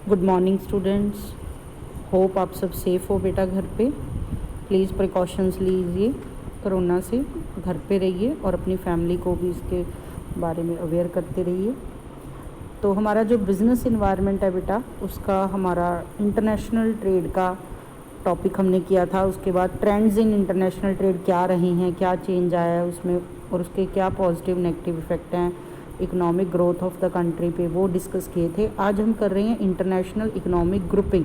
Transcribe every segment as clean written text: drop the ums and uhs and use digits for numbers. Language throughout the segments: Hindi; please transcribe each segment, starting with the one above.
Good morning students. होप आप सब सेफ़ हो बेटा घर पे। प्लीज़ प्रिकॉशंस लीजिए कोरोना से, घर पे रहिए और अपनी फैमिली को भी इसके बारे में अवेयर करते रहिए। तो हमारा जो बिज़नेस इन्वायरमेंट है बेटा, उसका हमारा इंटरनेशनल ट्रेड का टॉपिक हमने किया था। उसके बाद ट्रेंड्स इन इंटरनेशनल ट्रेड क्या रही हैं, क्या चेंज आया है उसमें और उसके क्या पॉजिटिव नेगेटिव इफ़ेक्ट हैं economic growth of the country पे, वो डिस्कस किए थे। आज हम कर रहे हैं इंटरनेशनल इकोनॉमिक ग्रुपिंग।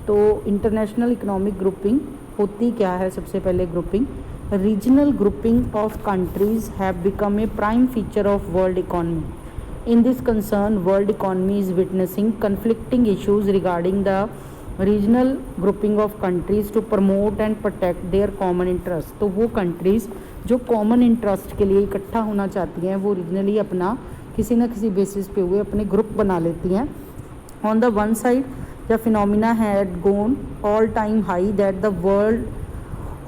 तो इंटरनेशनल इकोनॉमिक ग्रुपिंग होती क्या है? सबसे पहले grouping, regional grouping of countries have become a prime feature of world economy. In this concern world economy is witnessing conflicting issues regarding the regional grouping of countries to promote and protect their common interest. तो वो कंट्रीज़ जो कॉमन इंटरेस्ट के लिए इकट्ठा होना चाहती हैं, वो रीजनली अपना किसी न किसी बेसिस पे हुए अपने ग्रुप बना लेती हैं। On the one side the phenomena had gone all time high that the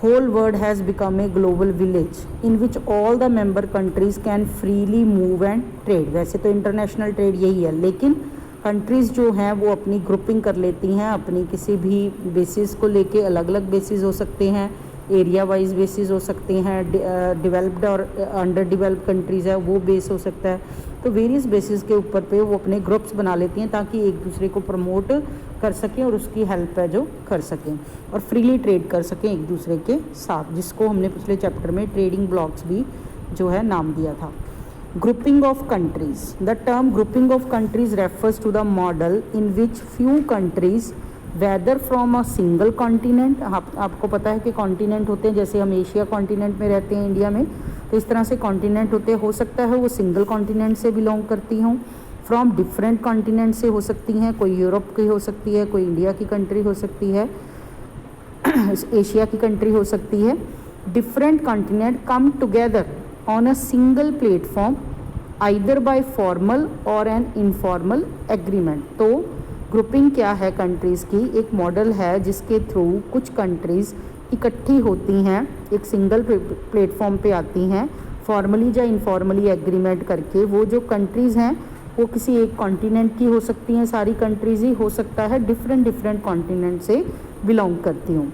whole world has become a global village in which all the member countries can freely move and trade। वैसे तो इंटरनेशनल ट्रेड यही है, लेकिन कंट्रीज़ जो हैं वो अपनी ग्रुपिंग कर लेती हैं अपनी किसी भी बेसिस को लेके। अलग अलग बेसिस हो सकते हैं, एरिया वाइज बेसिस हो सकते हैं, डेवलप्ड और अंडर डेवलप्ड कंट्रीज़ है वो बेस हो सकता है। तो वेरियस बेसिस के ऊपर पे वो अपने ग्रुप्स बना लेती हैं ताकि एक दूसरे को प्रमोट कर सकें और उसकी हेल्प है जो कर सकें और फ्रीली ट्रेड कर सकें एक दूसरे के साथ, जिसको हमने पिछले चैप्टर में ट्रेडिंग ब्लॉक्स भी जो है नाम दिया था। Grouping of countries, the term grouping of countries refers to the model in which few countries whether from a single continent. आपको पता है कि कॉन्टिनेंट होते हैं, जैसे हम एशिया कॉन्टिनेंट में रहते हैं इंडिया में, तो इस तरह से कॉन्टिनेंट होते हैं। हो सकता है वो सिंगल कॉन्टिनेंट से बिलोंग करती हों, फ्रॉम डिफरेंट कॉन्टिनेंट से हो सकती हैं, कोई यूरोप की हो सकती है, कोई इंडिया की कंट्री हो सकती है, एशिया की कंट्री हो सकती है। Different continent come together on a single platform either bye formal और एन इनफॉर्मल एग्रीमेंट। तो ग्रुपिंग क्या है कंट्रीज़ की? एक मॉडल है जिसके थ्रू कुछ कंट्रीज़ इकट्ठी होती हैं, एक सिंगल प्लेटफॉर्म पे आती हैं, फॉर्मली या इनफॉर्मली एग्रीमेंट करके। वो जो कंट्रीज़ हैं वो किसी एक कॉन्टिनेंट की हो सकती हैं, सारी कंट्रीज़ ही हो सकता है डिफरेंट कॉन्टिनेंट से बिलोंग करती हूँ।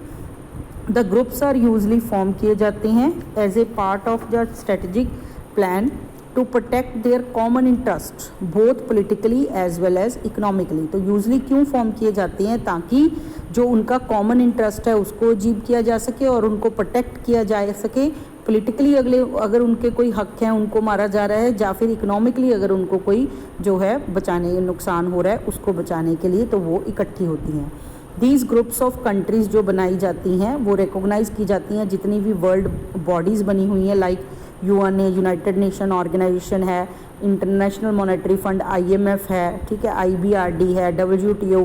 The groups are usually form किए जाते हैं as a part of the strategic plan to protect their common interest both politically as well as economically. तो यूजली क्यों फॉर्म किए जाते हैं? ताकि जो उनका कॉमन इंटरेस्ट है उसको अचीव किया जा सके और उनको प्रोटेक्ट किया जा सके। पॉलिटिकली अगर उनके कोई हक हैं उनको मारा जा रहा है, या फिर इकोनॉमिकली अगर उनको कोई जो है बचाने नुकसान हो रहा है उसको बचाने के लिए, तो वो इकट्ठी होती हैं। दीज ग्रुप्स ऑफ कंट्रीज़ जो बनाई जाती हैं वो रिकॉग्नाइज़ की जाती हैं जितनी भी वर्ल्ड बॉडीज़ बनी हुई हैं, लाइक UN है, यूनाइटेड नेशन ऑर्गेनाइजेशन है, इंटरनेशनल मॉनेटरी फंड IMF है, ठीक है, IBRD है, WTO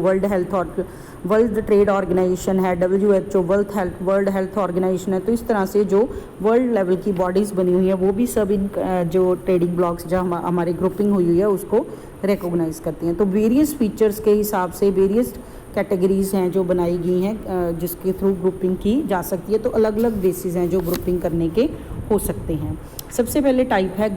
वर्ल्ड ट्रेड ऑर्गेनाइजेशन है, WHO वर्ल्ड हेल्थ ऑर्गेनाइजेशन है। तो इस तरह से जो वर्ल्ड लेवल की बॉडीज़ बनी हुई हैं वो भी सब इन जो ट्रेडिंग ब्लॉक्स जो हमारी ग्रुपिंग हुई है उसको रिकॉग्नाइज़ करती हैं। तो वेरियस फीचर्स के हिसाब से वेरियस कैटेगरीज़ हैं जो बनाई गई हैं जिसके थ्रू ग्रुपिंग की जा सकती है। तो अलग अलग बेसिस हैं जो ग्रुपिंग करने के हो सकते हैं। सबसे पहले टाइप है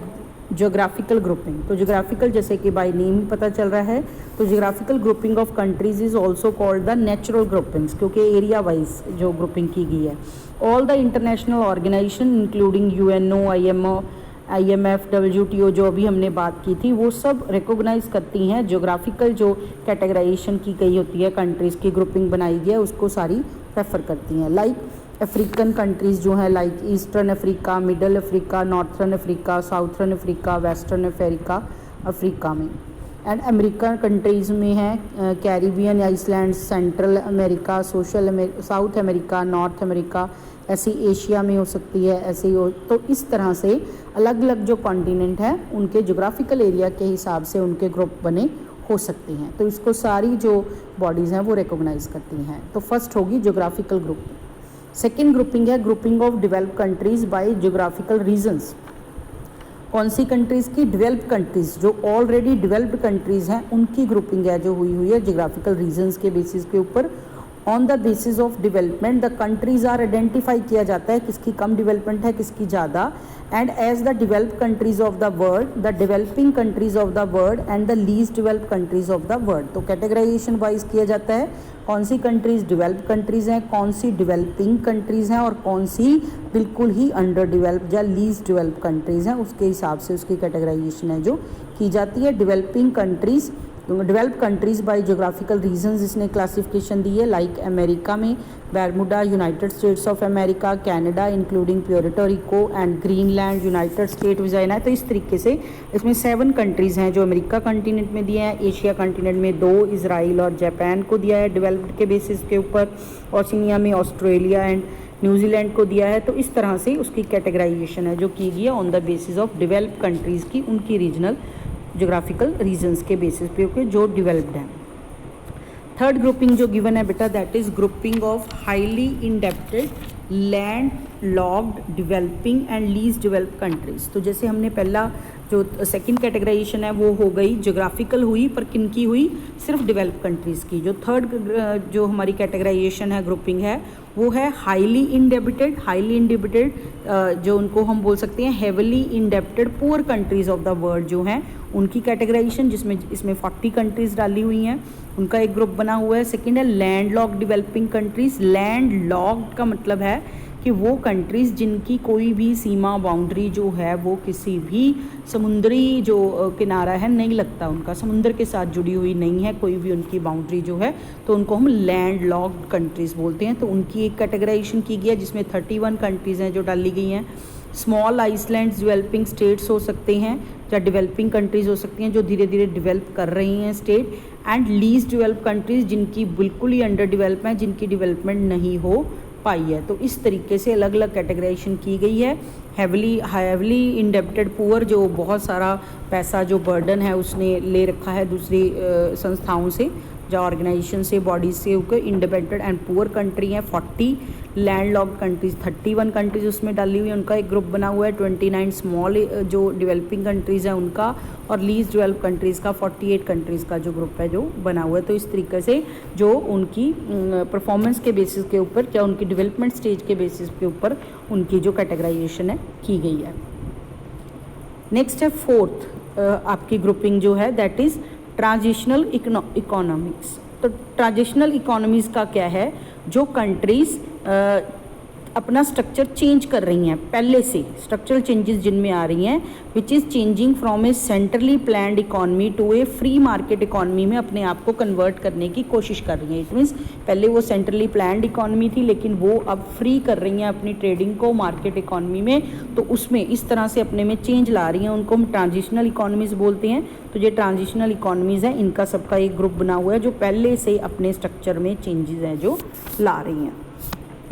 ज्योग्राफिकल ग्रुपिंग। तो ज्योग्राफिकल जैसे कि बाय नेम ही पता चल रहा है, तो geographical grouping of countries is also called the natural groupings, क्योंकि एरिया वाइज जो ग्रुपिंग की गई है। All the international organisation including UNO, IMF, WTO जो अभी हमने बात की थी, वो सब रिकॉग्नाइज करती हैं ज्योग्राफिकल जो कैटेगराइजेशन की गई होती है, कंट्रीज़ की ग्रुपिंग बनाई गई है उसको सारी प्रेफर करती हैं। लाइक अफ्रीकन कंट्रीज़ जो हैं, like eastern Africa, middle Africa, northern Africa, southern Africa, western Africa में। एंड अमेरिकन कंट्रीज़ में हैं Caribbean, Iceland, Central America, South America, North America, ऐसी एशिया में हो सकती है, ऐसे ही हो। तो इस तरह से अलग अलग जो कॉन्टिनेंट हैं उनके जोग्राफिकल एरिया के हिसाब से उनके ग्रुप बने हो सकते हैं। तो इसको सारी जो बॉडीज़ हैं वो रिकॉग्नाइज़ करती हैं। तो फर्स्ट होगी जोग्राफिकल ग्रुप। सेकेंड ग्रुपिंग है grouping of developed countries by geographical regions. कौन सी कंट्रीज़ की? डेवलप्ड कंट्रीज़, जो ऑलरेडी डेवलप्ड कंट्रीज़ हैं उनकी ग्रुपिंग है जो हुई है जोग्राफिकल रीजन्स के बेसिस के ऊपर। On the basis of development the countries are identify किया जाता है किसकी कम डेवलपमेंट है किसकी ज़्यादा, and as the developed countries of the world the developing countries of the world and the least developed countries of the world. तो कैटेगराइजेशन वाइज किया जाता है कौन सी कंट्रीज डेवलप्ड कंट्रीज हैं, कौन सी डेवलपिंग कंट्रीज हैं और कौन सी बिल्कुल ही अंडर डेवलप्ड या लीस्ट डेवलप्ड कंट्रीज हैं, उसके हिसाब से उसकी कैटेगराइजेशन है जो की जाती है। Developing countries developed countries by geographical regions इसने क्लासिफिकेशन दी है, लाइक अमेरिका में Bermuda, United States of America, Canada including Puerto Rico and Greenland, United States विजाइना। तो इस तरीके से इसमें 7 कंट्रीज़ हैं जो अमेरिका कॉन्टिनेंट में दिए हैं, एशिया कॉन्टिनेंट में 2 इजराइल और जापान को दिया है डेवलप्ड के बेसिस के ऊपर, ओशिनिया में ऑस्ट्रेलिया एंड न्यूजीलैंड को दिया है। तो इस तरह से उसकी कैटेगराइजेशन है जो की गई है on the basis of developed countries की, उनकी रीजनल जोग्राफिकल रीजन्स के बेसिस पे ओके जो डेवलप्ड हैं। थर्ड ग्रुपिंग जो गिवन है बेटा that is grouping of highly indebted land locked developing and least developed countries. तो जैसे हमने पहला जो सेकंड कैटेगराइजेशन है वो हो गई जोग्राफिकल हुई, पर किन की हुई, सिर्फ डेवलप्ड कंट्रीज़ की। जो थर्ड जो हमारी कैटेगराइजेशन है ग्रुपिंग है वो है हाईली इंडेबिटेड, हाईली इंडेबिटेड जो उनको हम बोल सकते हैं heavily indebted poor countries of the world जो हैं उनकी कैटेगराइजेशन, जिसमें इसमें 40 कंट्रीज़ डाली हुई हैं, उनका एक ग्रुप बना हुआ है। सेकेंड है land locked developing countries. Land locked का मतलब है कि वो कंट्रीज़ जिनकी कोई भी सीमा बाउंड्री जो है वो किसी भी समुद्री जो किनारा है नहीं लगता, उनका समुद्र के साथ जुड़ी हुई नहीं है कोई भी उनकी बाउंड्री जो है, तो उनको हम लैंड लॉक्ड कंट्रीज़ बोलते हैं। तो उनकी एक कैटेगराइजेशन की गई है जिसमें 31 कंट्रीज़ हैं जो डाली गई हैं। स्मॉल आइसलैंड्स डेवलपिंग स्टेट्स हो सकते हैं या डेवलपिंग कंट्रीज़ हो सकती हैं जो धीरे धीरे डेवलप कर रही हैं state, and least develop countries जिनकी बिल्कुल ही अंडर डेवलप है, जिनकी डेवलपमेंट नहीं हो पाई है। तो इस तरीके से अलग अलग कैटेगराइजेशन की गई है। हैवली इंडेप्टेड पुअर जो बहुत सारा पैसा जो बर्डन है उसने ले रखा है दूसरी संस्थाओं से या ऑर्गेनाइजेशन से, बॉडीज से होकर, इंडिपेंडेंट एंड पुअर कंट्री हैं 40, लैंड लॉक्ड कंट्रीज 31 कंट्रीज उसमें डाली हुई है, उनका एक ग्रुप बना हुआ है। 29 स्मॉल जो डेवलपिंग कंट्रीज़ हैं उनका, और लीस्ट डेवलप कंट्रीज़ का 48 कंट्रीज़ का जो ग्रुप है जो बना हुआ है। तो इस तरीके से जो उनकी परफॉर्मेंस के बेसिस के ऊपर या उनकी डेवलपमेंट स्टेज के बेसिस के ऊपर उनकी जो कैटेगराइजेशन है की गई है। नेक्स्ट है फोर्थ आपकी ग्रुपिंग जो है दैट इज़ ट्रांजिशनल इकोनॉमिक्स। तो ट्रांजिशनल इकोनॉमीज़ का क्या है, जो कंट्रीज़ अपना स्ट्रक्चर चेंज कर रही हैं, पहले से स्ट्रक्चरल चेंजेस जिनमें आ रही हैं, which is changing from a centrally planned economy to a free market economy में अपने आप को कन्वर्ट करने की कोशिश कर रही हैं। इट मीन्स पहले वो सेंट्रली प्लान्ड इकॉनमी थी लेकिन वो अब फ्री कर रही हैं अपनी ट्रेडिंग को मार्केट इकॉनमी में, तो उसमें इस तरह से अपने में चेंज ला रही हैं, उनको हम ट्रांजिशनल इकॉनमीज़ बोलते हैं। तो ये ट्रांजिशनल इकॉनमीज़ हैं, इनका सबका एक ग्रुप बना हुआ है जो पहले से अपने स्ट्रक्चर में चेंजेस हैं जो ला रही हैं।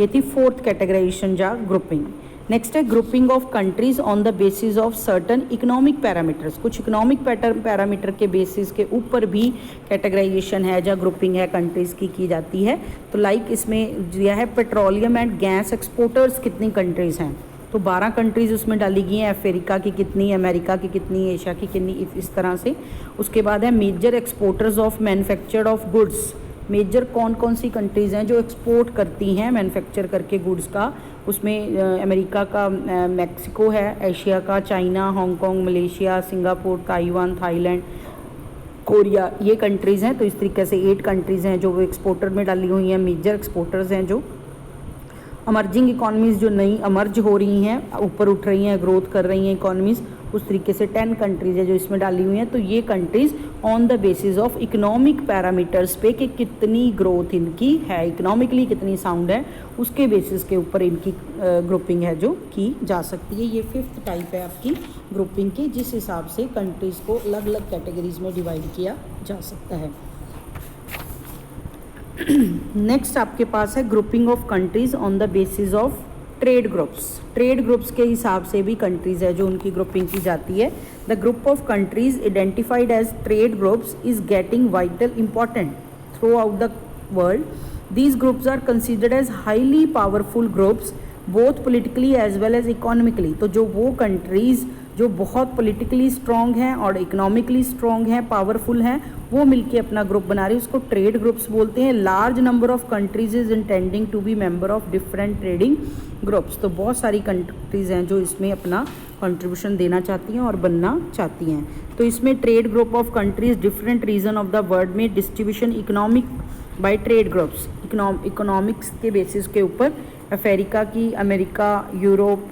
ये थी फोर्थ कैटेगराइजेशन या ग्रुपिंग। नेक्स्ट है grouping of countries on the basis of certain economic parameters. कुछ इकोनॉमिक पैरामीटर के बेसिस के ऊपर भी कैटेगराइजेशन है या ग्रुपिंग है कंट्रीज़ की जाती है। तो लाइक इसमें दिया है पेट्रोलियम एंड गैस एक्सपोर्टर्स कितनी कंट्रीज़ हैं, तो 12 कंट्रीज़ उसमें डाली गई हैं। अफ्रीका की कितनी, अमेरिका की कितनी, एशिया की कितनी, इस तरह से। उसके बाद है major exporters of manufactured of goods. Major कौन कौन सी कंट्रीज़ हैं जो एक्सपोर्ट करती हैं मैन्युफैक्चर करके गुड्स का, उसमें अमेरिका का मैक्सिको है, एशिया का China, Hong Kong, Malaysia, Singapore, Taiwan, Thailand, Korea, ये कंट्रीज़ हैं। तो इस तरीके से 8 कंट्रीज़ हैं जो वो एक्सपोर्टर में डाली हुई हैं, मेजर एक्सपोर्टर्स हैं। जो अमर्जिंग इकॉनमीज़ जो नई अमर्ज हो रही हैं, ऊपर उठ रही हैं, ग्रोथ कर रही हैं इकॉनमीज़, उस तरीके से 10 कंट्रीज़ है जो इसमें डाली हुई हैं। तो ये countries on the basis of economic parameters पे कि कितनी ग्रोथ इनकी है, इकोनॉमिकली कितनी साउंड है, उसके बेसिस के ऊपर इनकी ग्रुपिंग है जो की जा सकती है। ये 5th टाइप है आपकी ग्रुपिंग की, जिस हिसाब से कंट्रीज़ को अलग अलग कैटेगरीज में डिवाइड किया जा सकता है। नेक्स्ट आपके पास है grouping of countries on the basis of trade groups. Trade groups के हिसाब से भी कंट्रीज़ है जो उनकी ग्रुपिंग की जाती है। The group of countries identified as trade groups is getting vital important throughout the world. These groups are considered as highly powerful groups both politically as well as economically. तो जो वो कंट्रीज़ जो बहुत पॉलिटिकली स्ट्रॉन्ग हैं और इकोनॉमिकली स्ट्रॉन्ग हैं, पावरफुल हैं, वो मिलके अपना ग्रुप बना रही है, उसको ट्रेड ग्रुप्स बोलते हैं। Large number of countries is intending to be member of different trading groups. तो बहुत सारी कंट्रीज़ हैं जो इसमें अपना कंट्रीब्यूशन देना चाहती हैं और बनना चाहती हैं। तो इसमें trade group of countries different region of the world में distribution economic by trade groups, economics के बेसिस के ऊपर अफ्रीका की, अमेरिका, यूरोप,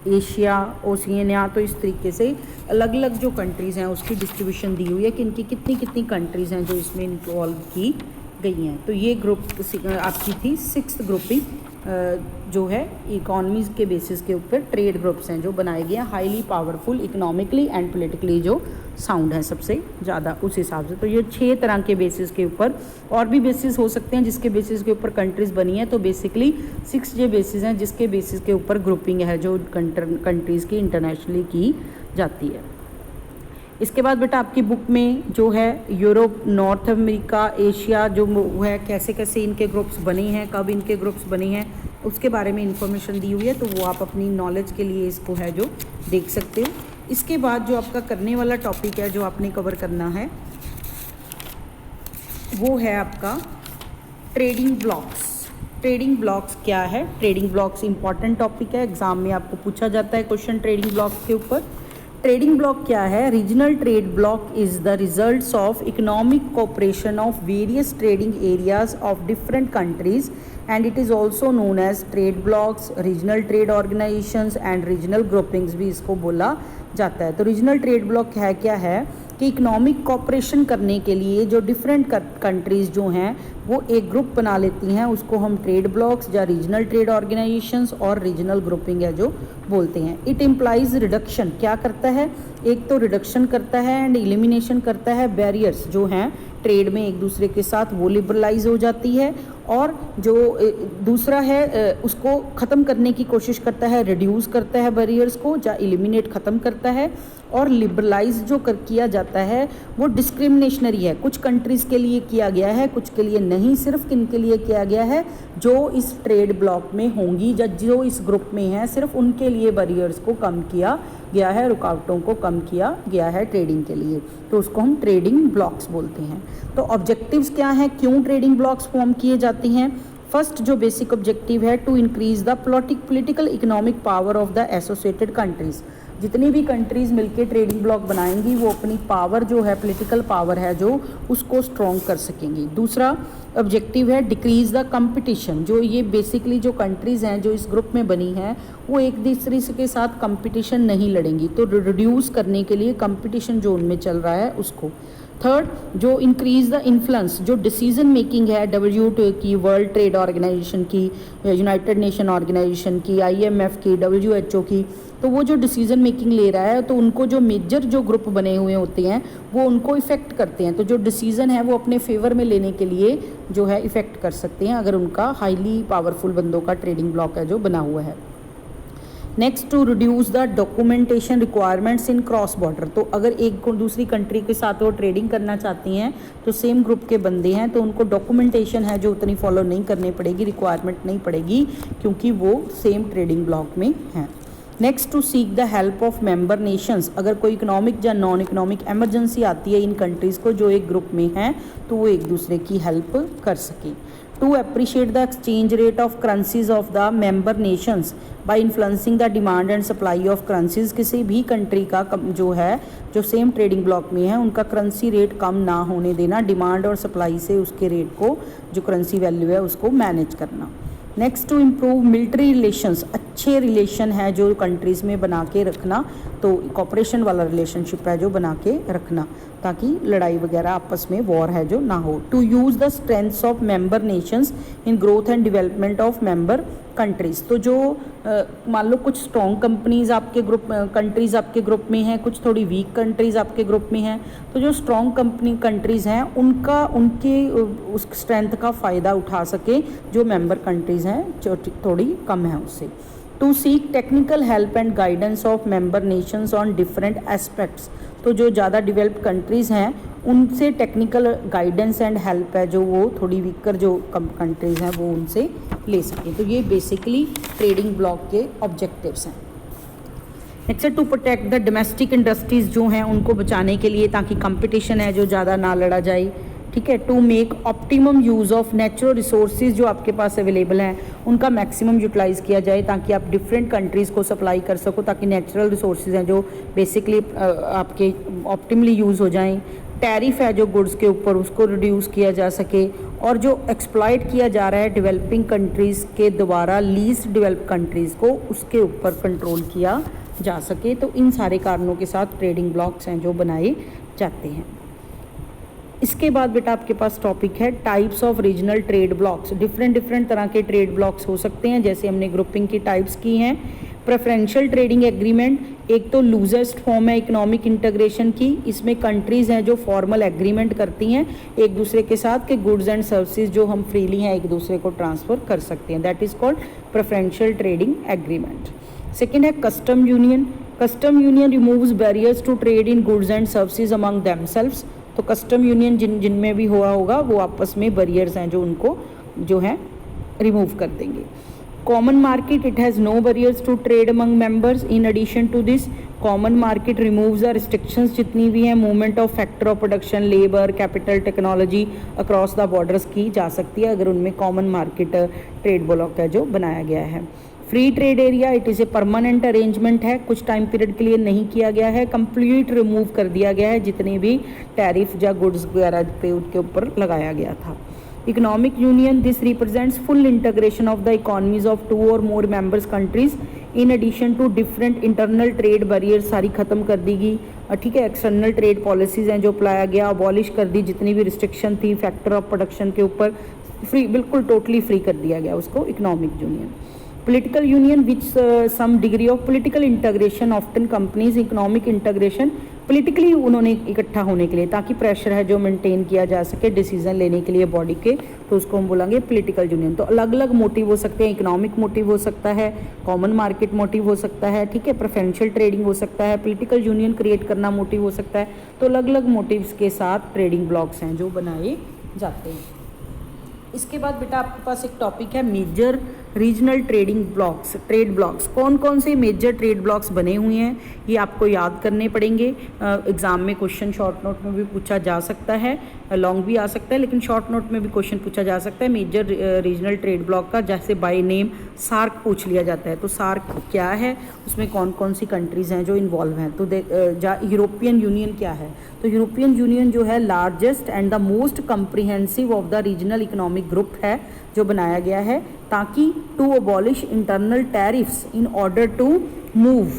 एशिया, ओशिनिया, तो इस तरीके से अलग अलग जो कंट्रीज़ हैं उसकी डिस्ट्रीब्यूशन दी हुई है कि इनकी कितनी कितनी कंट्रीज़ हैं जो इसमें इन्वॉल्व की गई हैं। तो ये ग्रुप आपकी थी 6th ग्रुपिंग, जो है इकोनॉमीज़ के बेसिस के ऊपर ट्रेड ग्रुप्स हैं जो बनाए गए हैं, highly powerful, economically and politically जो साउंड है सबसे ज़्यादा उस हिसाब से। तो ये 6 तरह के बेसिस के ऊपर, और भी बेसिस हो सकते हैं जिसके बेसिस के ऊपर कंट्रीज़ बनी है। तो बेसिकली 6 ये बेसिस हैं जिसके बेसिस के ऊपर ग्रुपिंग है जो कंट्रीज़ की इंटरनेशनली की जाती है। इसके बाद बेटा आपकी बुक में जो है यूरोप, नॉर्थ अमेरिका, एशिया जो है कैसे कैसे इनके ग्रुप्स बने हैं, कब इनके ग्रुप्स बने हैं, उसके बारे में इंफॉर्मेशन दी हुई है। तो वो आप अपनी नॉलेज के लिए इसको है जो देख सकते हो। इसके बाद जो आपका करने वाला टॉपिक है जो आपने कवर करना है वो है आपका ट्रेडिंग ब्लॉक्स। ट्रेडिंग ब्लॉक्स क्या है? ट्रेडिंग ब्लॉक्स इंपॉर्टेंट टॉपिक है, एग्जाम में आपको पूछा जाता है क्वेश्चन ट्रेडिंग ब्लॉक्स के ऊपर। ट्रेडिंग ब्लॉक क्या है? Regional trade bloc is the results of economic cooperation of various trading areas of different countries and it is also known as trade blocs, regional trade organisations and regional groupings भी इसको बोला जाता है। तो रीजनल ट्रेड ब्लॉक है क्या है कि इकोनॉमिक कोऑपरेशन करने के लिए जो डिफरेंट कंट्रीज़ जो हैं वो एक ग्रुप बना लेती हैं, उसको हम ट्रेड ब्लॉक्स या रीजनल ट्रेड ऑर्गेनाइजेशंस और रीजनल ग्रुपिंग है जो बोलते हैं। इट इम्प्लाइज रिडक्शन, क्या करता है? एक तो रिडक्शन करता है एंड एलिमिनेशन करता है बैरियर्स जो हैं ट्रेड में एक दूसरे के साथ, वो लिबरलाइज हो जाती है। और जो दूसरा है उसको ख़त्म करने की कोशिश करता है, रिड्यूस करता है बैरियर्स को या एलिमिनेट ख़त्म करता है। और लिबरलाइज जो किया जाता है वो डिस्क्रिमिनेशनरी है, कुछ कंट्रीज़ के लिए किया गया है, कुछ के लिए नहीं। सिर्फ किन के लिए किया गया है? जो इस ट्रेड ब्लॉक में होंगी या जो इस ग्रुप में हैं, सिर्फ उनके लिए बैरियर्स को कम किया गया है, रुकावटों को कम किया गया है ट्रेडिंग के लिए। तो उसको हम ट्रेडिंग ब्लॉक्स बोलते हैं। तो ऑब्जेक्टिव्स क्या हैं, क्यों ट्रेडिंग ब्लॉक्स फॉर्म किए जाते हैं? फर्स्ट जो बेसिक ऑब्जेक्टिव है, to increase the political economic power of the associated countries. जितनी भी कंट्रीज़ मिलके ट्रेडिंग ब्लॉक बनाएंगी वो अपनी पावर जो है, पॉलिटिकल पावर है जो, उसको स्ट्रॉन्ग कर सकेंगी। दूसरा ऑब्जेक्टिव है डिक्रीज़ द कंपटीशन। जो ये बेसिकली जो कंट्रीज़ हैं जो इस ग्रुप में बनी हैं वो एक दूसरे के साथ कंपटीशन नहीं लड़ेंगी, तो रिड्यूस करने के लिए कंपटीशन जो उनमें चल रहा है उसको। थर्ड, जो इंक्रीज़ द इन्फ्लुएंस, जो डिसीजन मेकिंग है WTO की, वर्ल्ड ट्रेड ऑर्गेनाइजेशन की, यूनाइटेड नेशन ऑर्गेनाइजेशन की, IMF की, WHO की, तो वो जो डिसीजन मेकिंग ले रहा है तो उनको जो मेजर जो ग्रुप बने हुए होते हैं वो उनको इफ़ेक्ट करते हैं। तो जो डिसीज़न है वो अपने फेवर में लेने के लिए जो है इफ़ेक्ट कर सकते हैं अगर उनका हाईली पावरफुल बंदों का ट्रेडिंग ब्लॉक है जो बना हुआ है। Next, to reduce the documentation requirements in cross border. तो अगर एक दूसरी कंट्री के साथ वो ट्रेडिंग करना चाहती हैं तो सेम ग्रुप के बंदे हैं तो उनको डॉक्यूमेंटेशन है जो उतनी फॉलो नहीं करनी पड़ेगी, रिक्वायरमेंट नहीं पड़ेगी क्योंकि वो सेम ट्रेडिंग ब्लॉक में हैं। Next, to seek the help of member nations. अगर कोई इकोनॉमिक या नॉन इकोनॉमिक एमरजेंसी आती है इन कंट्रीज़ को जो एक ग्रुप में हैं तो वो एक दूसरे की हेल्प कर सकें। To appreciate the exchange rate of currencies of the member nations by influencing the demand and supply of currencies. किसी भी कंट्री का जो है जो सेम ट्रेडिंग ब्लॉक में है उनका करेंसी रेट कम ना होने देना, डिमांड और सप्लाई से उसके रेट को जो करेंसी वैल्यू है उसको मैनेज करना। Next, to improve military relations. अच्छे रिलेशन है जो कंट्रीज़ में बना के रखना, तो कॉपरेशन वाला रिलेशनशिप है जो बना के रखना ताकि लड़ाई वगैरह आपस में वॉर है जो ना हो। To use the strengths of member nations in growth and development of member countries. तो जो मान लो कुछ स्ट्रॉन्ग कंपनीज आपके ग्रुप कंट्रीज़ आपके ग्रुप में हैं, कुछ थोड़ी वीक कंट्रीज़ आपके ग्रुप में हैं, तो जो स्ट्रॉन्ग कंट्रीज़ हैं उनके उस स्ट्रेंथ का फ़ायदा उठा सके जो मेंबर कंट्रीज़ हैं जो थोड़ी कम है उससे। To seek technical help and guidance of member nations on different aspects. तो जो ज़्यादा डेवलप्ड कंट्रीज़ हैं उनसे टेक्निकल गाइडेंस एंड हेल्प है जो वो थोड़ी वीकर जो कंट्रीज़ हैं वो उनसे ले सकें। तो ये बेसिकली ट्रेडिंग ब्लॉक के ऑब्जेक्टिव्स हैं। नेक्स्ट है to protect the domestic industries जो हैं उनको बचाने के लिए, ताकि कंपटीशन है जो ज़्यादा ना लड़ा जाए, ठीक है। To make optimum use of natural resources जो आपके पास अवेलेबल हैं उनका मैक्सिमम यूटिलाइज़ किया जाए, ताकि आप डिफरेंट कंट्रीज़ को सप्लाई कर सको, ताकि नेचुरल रिसोर्सेज हैं जो बेसिकली आपके ऑप्टिमली यूज़ हो जाएं। टैरिफ है जो गुड्स के ऊपर उसको रिड्यूस किया जा सके, और जो एक्सप्लॉइट किया जा रहा है डेवलपिंग कंट्रीज़ के द्वारा लीस्ट डेवलप कंट्रीज़ को, उसके ऊपर कंट्रोल किया जा सके। तो इन सारे कारणों के साथ ट्रेडिंग ब्लॉक्स हैं जो बनाए जाते हैं। इसके बाद बेटा आपके पास टॉपिक है types of regional trade blocks. Different तरह के ट्रेड ब्लॉक्स हो सकते हैं, जैसे हमने ग्रुपिंग की टाइप्स की हैं। प्रेफरेंशियल ट्रेडिंग एग्रीमेंट, एक तो लूजेस्ट फॉर्म है इकोनॉमिक इंटीग्रेशन की, इसमें कंट्रीज़ हैं जो फॉर्मल एग्रीमेंट करती हैं एक दूसरे के साथ कि गुड्स एंड सर्विसेज जो हम फ्रीली हैं एक दूसरे को ट्रांसफ़र कर सकते हैं, that is called preferential trading agreement. Second है custom union. Custom union removes barriers to trade in goods and services among themselves. तो कस्टम यूनियन जिनमें भी हुआ होगा वो आपस में बैरियर्स हैं जो उनको जो है रिमूव कर देंगे। Common market, it has no barriers to trade among members. In addition to this common market removes the restrictions जितनी भी हैं movement of factor of production, labour, capital, technology across the borders की जा सकती है अगर उनमें कॉमन मार्केट ट्रेड ब्लॉक है जो बनाया गया है। Free trade area, it is a permanent arrangement है, कुछ टाइम पीरियड के लिए नहीं किया गया है, कंप्लीट रिमूव कर दिया गया है जितने भी टैरिफ या गुड्स वगैरह पे उनके ऊपर लगाया गया था। Economic union, this represents full integration of the economies of 2 और more members countries in addition to different internal trade barrier सारी ख़त्म कर दी गई, ठीक है। एक्सटर्नल ट्रेड पॉलिसीज़ हैं जो अपलाया गया, अबॉलिश कर दी जितनी भी रिस्ट्रिक्शन थी फैक्टर ऑफ प्रोडक्शन के ऊपर, फ्री बिल्कुल टोटली फ्री कर दिया गया उसको, economic union. Political union, which some degree of political integration, often companies economic integration politically उन्होंने इकट्ठा होने के लिए, ताकि प्रेशर है जो मेंटेन किया जा सके डिसीजन लेने के लिए बॉडी के, तो उसको हम बोलेंगे पॉलिटिकल यूनियन। तो अलग अलग मोटिव हो सकते हैं, इकोनॉमिक मोटिव हो सकता है, कॉमन मार्केट मोटिव हो सकता है, ठीक है, प्रेफरेंशियल ट्रेडिंग हो सकता है, पॉलिटिकल यूनियन क्रिएट करना मोटिव हो सकता है। तो अलग अलग मोटिव्स के साथ ट्रेडिंग ब्लॉक्स हैं जो बनाए जाते हैं। इसके बाद बेटा आपके पास एक टॉपिक है major regional trading blocs, trade blocs. कौन कौन से मेजर ट्रेड ब्लॉक्स बने हुए हैं ये आपको याद करने पड़ेंगे। एग्ज़ाम में क्वेश्चन शॉर्ट नोट में भी पूछा जा सकता है, लॉन्ग भी आ सकता है, लेकिन शॉर्ट नोट में भी क्वेश्चन पूछा जा सकता है मेजर रीजनल ट्रेड ब्लॉक का। जैसे बाय नेम सार्क पूछ लिया जाता है, तो सार्क क्या है, उसमें कौन कौन सी कंट्रीज़ हैं जो इन्वॉल्व हैं। तो यूरोपियन यूनियन क्या है, तो यूरोपियन यूनियन जो है largest and the most comprehensive of the regional economic group है जो बनाया गया है, ताकि to abolish internal tariffs in order to move,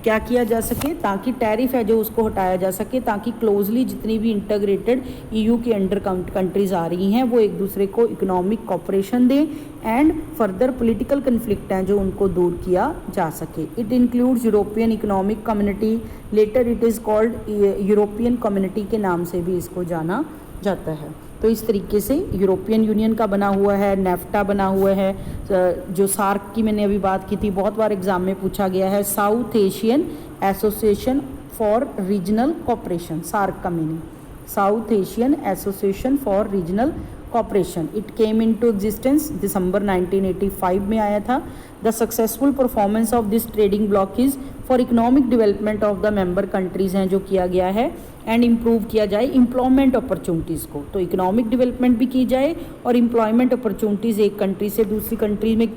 क्या किया जा सके, ताकि टैरिफ है जो उसको हटाया जा सके, ताकि क्लोजली जितनी भी इंटीग्रेटेड ईयू के अंडर कंट्रीज आ रही हैं वो एक दूसरे को इकोनॉमिक कॉपरेशन दें एंड फर्दर पॉलिटिकल कन्फ्लिक्ट हैं जो उनको दूर किया जा सके। It includes European Economic Community, later it is called European Community के नाम से भी इसको जाना जाता है। तो इस तरीके से यूरोपियन यूनियन का बना हुआ है, नेफ्टा बना हुआ है, जो सार्क की मैंने अभी बात की थी बहुत बार एग्जाम में पूछा गया है, South Asian Association for Regional Cooperation, SAARC का meaning South Asian Association for Regional Cooperation. It came into existence December 1985 में आया था। The successful performance of this trading block is for economic development of the member countries हैं जो किया गया है एंड इम्प्रूव किया जाए एम्प्लॉयमेंट अपॉर्चुनिटीज़ को, तो इकोनॉमिक डेवलपमेंट भी की जाए और एम्प्लॉयमेंट अपॉर्चुनिटीज़ एक कंट्री से दूसरी कंट्री में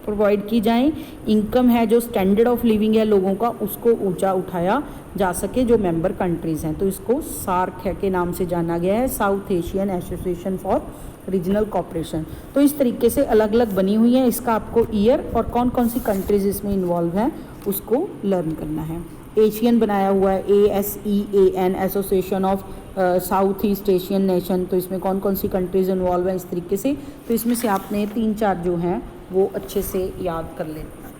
प्रोवाइड की जाएँ। इनकम है जो स्टैंडर्ड ऑफ लिविंग है लोगों का उसको ऊंचा उठाया जा सके जो मेंबर कंट्रीज़ हैं, तो इसको सार्क है के नाम से जाना गया है, South Asian Association for Regional Cooperation. तो इस तरीके से अलग अलग बनी हुई है, इसका आपको ईयर और कौन कौन सी कंट्रीज़ इसमें इन्वॉल्व हैं उसको लर्न करना है। एशियन बनाया हुआ है, ASEAN association of south east Asian nation, तो इसमें कौन कौन सी कंट्रीज़ इन्वॉल्व हैं इस तरीके से, तो इसमें से आपने 3-4 जो हैं वो अच्छे से याद कर लेना।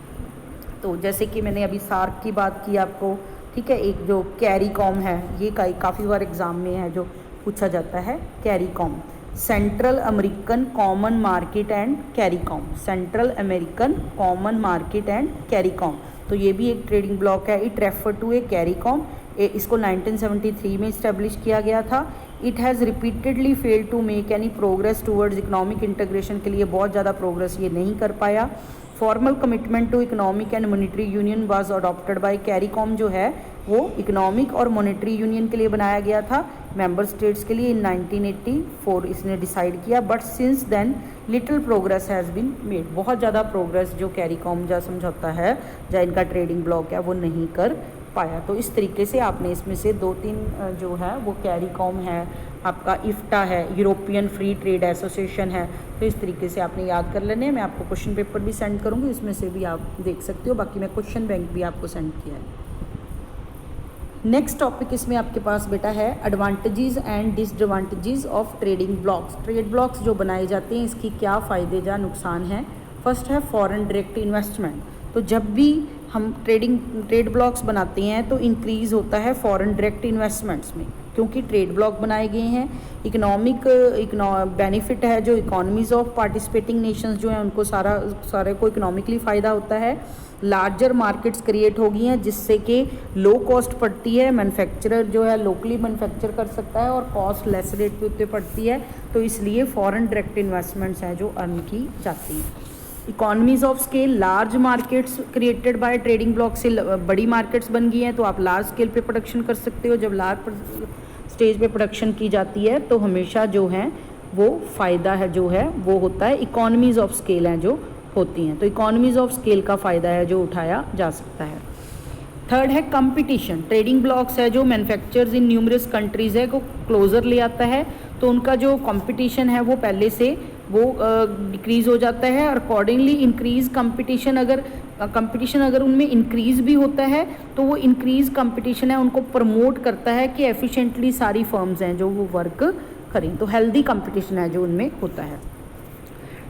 तो जैसे कि मैंने अभी सार्क की बात की आपको, ठीक है, एक जो कैरीकॉम है ये काफ़ी बार एग्ज़ाम में है जो पूछा जाता है, CARICOM Central American Common Market and CARICOM, Central American Common Market and CARICOM, तो ये भी एक ट्रेडिंग ब्लॉक है। It refer to a CARICOM, इसको 1973 में इस्टेब्लिश किया गया था। It has repeatedly failed to make any progress towards economic integration, के लिए बहुत ज़्यादा प्रोग्रेस ये नहीं कर पाया। Formal commitment to economic and monetary union was adopted by CARICOM जो है वो इकोनॉमिक और मॉनेटरी यूनियन के लिए बनाया गया था, मेंबर स्टेट्स के लिए इन 1984 इसने डिसाइड किया। But since then little progress has been made, बहुत ज़्यादा प्रोग्रेस जो कैरिकॉम जा समझौता है या इनका ट्रेडिंग ब्लॉक है वो नहीं कर पाया। तो इस तरीके से आपने इसमें से 2-3 जो है वो कैरिकॉम है, आपका इफ्टा है, यूरोपियन फ्री ट्रेड एसोसिएशन है, तो इस तरीके से आपने याद कर लेने हैं। मैं आपको क्वेश्चन पेपर भी सेंड करूँगी, इसमें से भी आप देख सकते हो, बाकी मैं क्वेश्चन बैंक भी आपको सेंड किया है। नेक्स्ट टॉपिक इसमें आपके पास बेटा है advantages and disadvantages of trading blocs. Trade blocks जो बनाए जाते हैं इसकी क्या फ़ायदे या नुकसान हैं। फर्स्ट है फॉरेन डायरेक्ट इन्वेस्टमेंट। तो जब भी हम ट्रेड ब्लॉक्स बनाते हैं तो इंक्रीज़ होता है फॉरेन डायरेक्ट इन्वेस्टमेंट्स में, क्योंकि ट्रेड ब्लॉक बनाए गए हैं। इकोनॉमिक बेनिफिट है जो इकोनॉमीज़ ऑफ पार्टिसिपेटिंग नेशंस जो हैं उनको सारे को इकोनॉमिकली फ़ायदा होता है। लार्जर मार्केट्स क्रिएट हो गई हैं जिससे कि लो कॉस्ट पड़ती है, मैन्युफैक्चरर जो है लोकली मैन्युफैक्चर कर सकता है और कॉस्ट लेस रेट पे उत्ते पड़ती है, तो इसलिए फॉरेन डायरेक्ट इन्वेस्टमेंट्स हैं जो अर्न की जाती हैं। Economies of scale, large markets created by trading block से बड़ी मार्केट्स बन गई हैं, तो आप लार्ज स्केल पे प्रोडक्शन कर सकते हो। जब लार्ज स्टेज पे प्रोडक्शन की जाती है तो हमेशा जो है वो फ़ायदा है जो है वो होता है इकोनॉमीज़ ऑफ स्केल हैं जो होती हैं, तो इकोनॉमीज़ ऑफ स्केल का फ़ायदा है जो उठाया जा सकता है। थर्ड है कंपटीशन। ट्रेडिंग ब्लॉक्स है जो मैन्युफैक्चरर्स इन न्यूमरस कंट्रीज़ है को क्लोज़र ले आता है, तो उनका जो कंपटीशन है वो पहले से वो डिक्रीज़ हो जाता है और अकॉर्डिंगली इंक्रीज़ कंपटीशन अगर उनमें इंक्रीज़ भी होता है तो वो इंक्रीज़ कंपटीशन है उनको प्रमोट करता है कि एफिशिएंटली सारी फर्म्स हैं जो वो वर्क करें, तो हेल्दी कंपटीशन है जो उनमें होता है।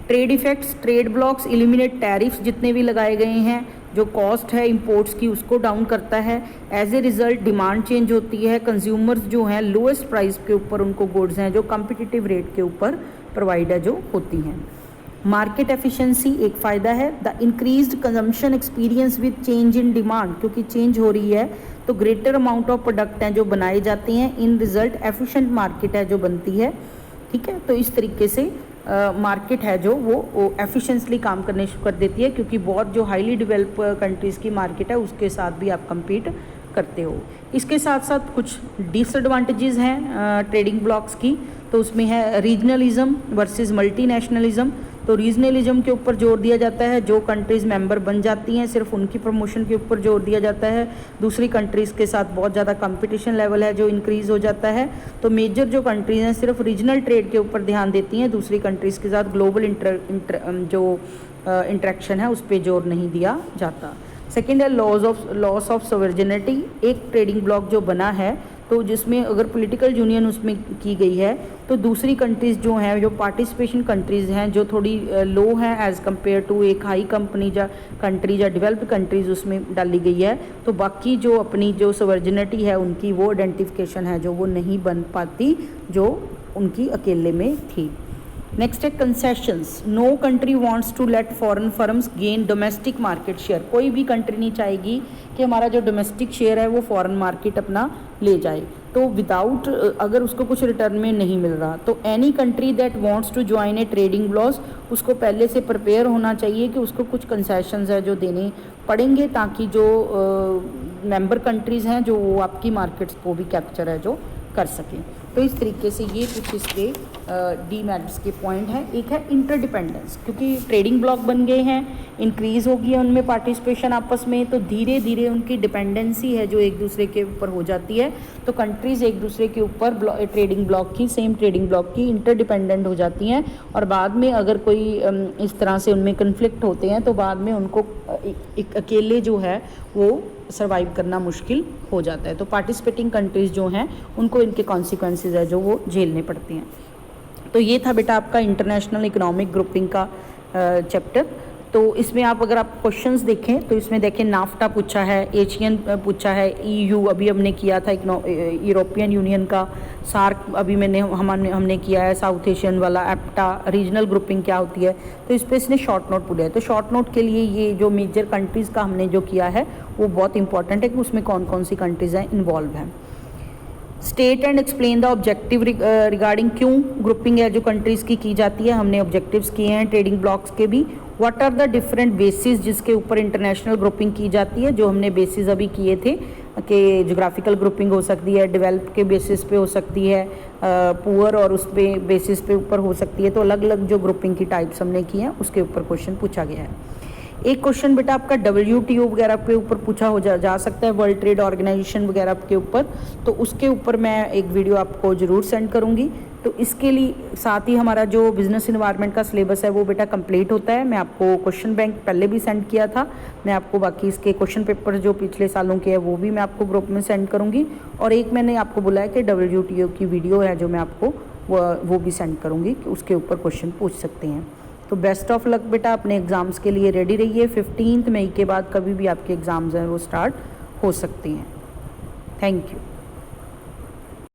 Trade effects, trade blocks eliminate tariffs जितने भी लगाए गए हैं, जो कॉस्ट है इंपोर्ट्स की उसको डाउन करता है। As a result demand change होती है, कंज्यूमर्स जो हैं लोएस्ट प्राइस के ऊपर उनको गुड्स हैं जो कम्पिटिटिव रेट के ऊपर प्रोवाइड है जो होती हैं। मार्केट एफिशिएंसी एक फ़ायदा है। The increased consumption experience with change in demand, क्योंकि चेंज हो रही है तो ग्रेटर अमाउंट ऑफ प्रोडक्ट हैं जो बनाए जाते हैं, इन रिज़ल्ट एफिशिएंट मार्केट है जो बनती है। ठीक है, तो इस तरीके से मार्केट है जो वो एफिशिएंटली काम करने शुरू कर देती है, क्योंकि बहुत जो हाईली डेवलप कंट्रीज़ की मार्केट है उसके साथ भी आप compete करते हो। इसके साथ साथ कुछ डिसएडवांटेजेस हैं ट्रेडिंग ब्लॉक्स की, तो उसमें है रीजनलिज्म वर्सेस मल्टीनेशनलिज्म। तो रीजनलिज्म के ऊपर जोर दिया जाता है, जो कंट्रीज़ मेंबर बन जाती हैं सिर्फ उनकी प्रमोशन के ऊपर जोर दिया जाता है। दूसरी कंट्रीज़ के साथ बहुत ज़्यादा कंपटीशन लेवल है जो इंक्रीज़ हो जाता है। तो मेजर जो कंट्रीज़ हैं सिर्फ रीजनल ट्रेड के ऊपर ध्यान देती हैं, दूसरी कंट्रीज़ के साथ ग्लोबल इंटरेक्शन है उस पर जोर नहीं दिया जाता। सेकेंड है लॉस ऑफ सॉवरेनिटी। एक ट्रेडिंग ब्लॉक जो बना है तो जिसमें अगर पॉलिटिकल यूनियन उसमें की गई है तो दूसरी कंट्रीज़ जो हैं जो पार्टिसिपेशन कंट्रीज़ हैं जो थोड़ी लो हैं एज़ कम्पेयर टू एक हाई कंट्री या डेवलप्ड कंट्रीज़ उसमें डाली गई है, तो बाकी जो अपनी जो सॉवरेनिटी है उनकी वो आइडेंटिफिकेशन है जो वो नहीं बन पाती जो उनकी अकेले में थी। नेक्स्ट है concessions. No country wants to let foreign firms gain domestic market share. कोई भी कंट्री नहीं चाहेगी कि हमारा जो डोमेस्टिक शेयर है वो फॉरेन मार्केट अपना ले जाए, तो विदाउट अगर उसको कुछ रिटर्न में नहीं मिल रहा, तो any country that wants to join a trading bloc उसको पहले से प्रिपेयर होना चाहिए कि उसको कुछ कंसेशंस है जो देने पड़ेंगे ताकि जो मेंबर कंट्रीज़ हैं जो वो आपकी मार्केट्स को भी कैप्चर है जो कर सकें। तो इस तरीके से ये कुछ इसके डीमेरिट्स के पॉइंट हैं। एक है इंटरडिपेंडेंस, क्योंकि ट्रेडिंग ब्लॉक बन गए हैं, इंक्रीज़ हो गई है उनमें पार्टिसिपेशन आपस में, तो धीरे धीरे उनकी डिपेंडेंसी है जो एक दूसरे के ऊपर हो जाती है, तो कंट्रीज़ एक दूसरे के ऊपर ट्रेडिंग ब्लॉक की सेम ट्रेडिंग ब्लॉक की इंटरडिपेंडेंट हो जाती हैं, और बाद में अगर कोई इस तरह से उनमें कन्फ्लिक्ट होते हैं तो बाद में उनको एक अकेले जो है वो सर्वाइव करना मुश्किल हो जाता है। तो पार्टिसिपेटिंग कंट्रीज़ जो हैं उनको इनके कॉन्सिक्वेंसेस है जो वो झेलने पड़ते हैं। तो ये था बेटा आपका इंटरनेशनल इकोनॉमिक ग्रुपिंग का चैप्टर। तो इसमें आप अगर आप क्वेश्चंस देखें तो इसमें देखें नाफ्टा पूछा है, एशियन पूछा है, ईयू अभी हमने किया था यूरोपियन यूनियन का, सार्क अभी हमने किया है, साउथ एशियन वाला, एप्टा, रीजनल ग्रुपिंग क्या होती है, तो इस पर इसने शॉर्ट नोट पूछा है। तो शॉर्ट नोट के लिए ये जो मेजर कंट्रीज़ का हमने जो किया है वो बहुत इंपॉर्टेंट है कि उसमें कौन कौन सी कंट्रीज़ हैं इन्वॉल्व हैं। State and explain the objective regarding क्यों ग्रुपिंग है जो कंट्रीज़ की जाती है, हमने ऑब्जेक्टिव्स किए हैं ट्रेडिंग ब्लॉक्स के भी। What are the different basis जिसके ऊपर इंटरनेशनल ग्रुपिंग की जाती है, जो हमने बेसिस अभी किए थे कि जोग्राफिकल ग्रुपिंग हो सकती है, डेवलप के बेसिस पे हो सकती है, पुअर और उस पे बेसिस पे ऊपर हो सकती है। तो अलग अलग जो ग्रुपिंग की टाइप्स हमने की हैं उसके ऊपर क्वेश्चन पूछा गया है। एक क्वेश्चन बेटा आपका WTO वगैरह के ऊपर पूछा हो जा सकता है, वर्ल्ड ट्रेड ऑर्गेनाइजेशन वगैरह के ऊपर, तो उसके ऊपर मैं एक वीडियो आपको ज़रूर सेंड करूँगी। तो इसके लिए साथ ही हमारा जो बिज़नेस इन्वायरमेंट का सिलेबस है वो बेटा कंप्लीट होता है। मैं आपको क्वेश्चन बैंक पहले भी सेंड किया था, मैं आपको बाकी इसके क्वेश्चन पेपर जो पिछले सालों के हैं वो भी मैं आपको ग्रुप में सेंड करूँगी। और एक मैंने आपको बोला है कि WTO की वीडियो है जो मैं आपको वो भी सेंड करूँगी कि उसके ऊपर क्वेश्चन पूछ सकते हैं। तो बेस्ट ऑफ लक बेटा, अपने एग्ज़ाम्स के लिए रेडी रहिए। 15 मई के बाद कभी भी आपके एग्ज़ाम्स हैं वो स्टार्ट हो सकते हैं। Thank you.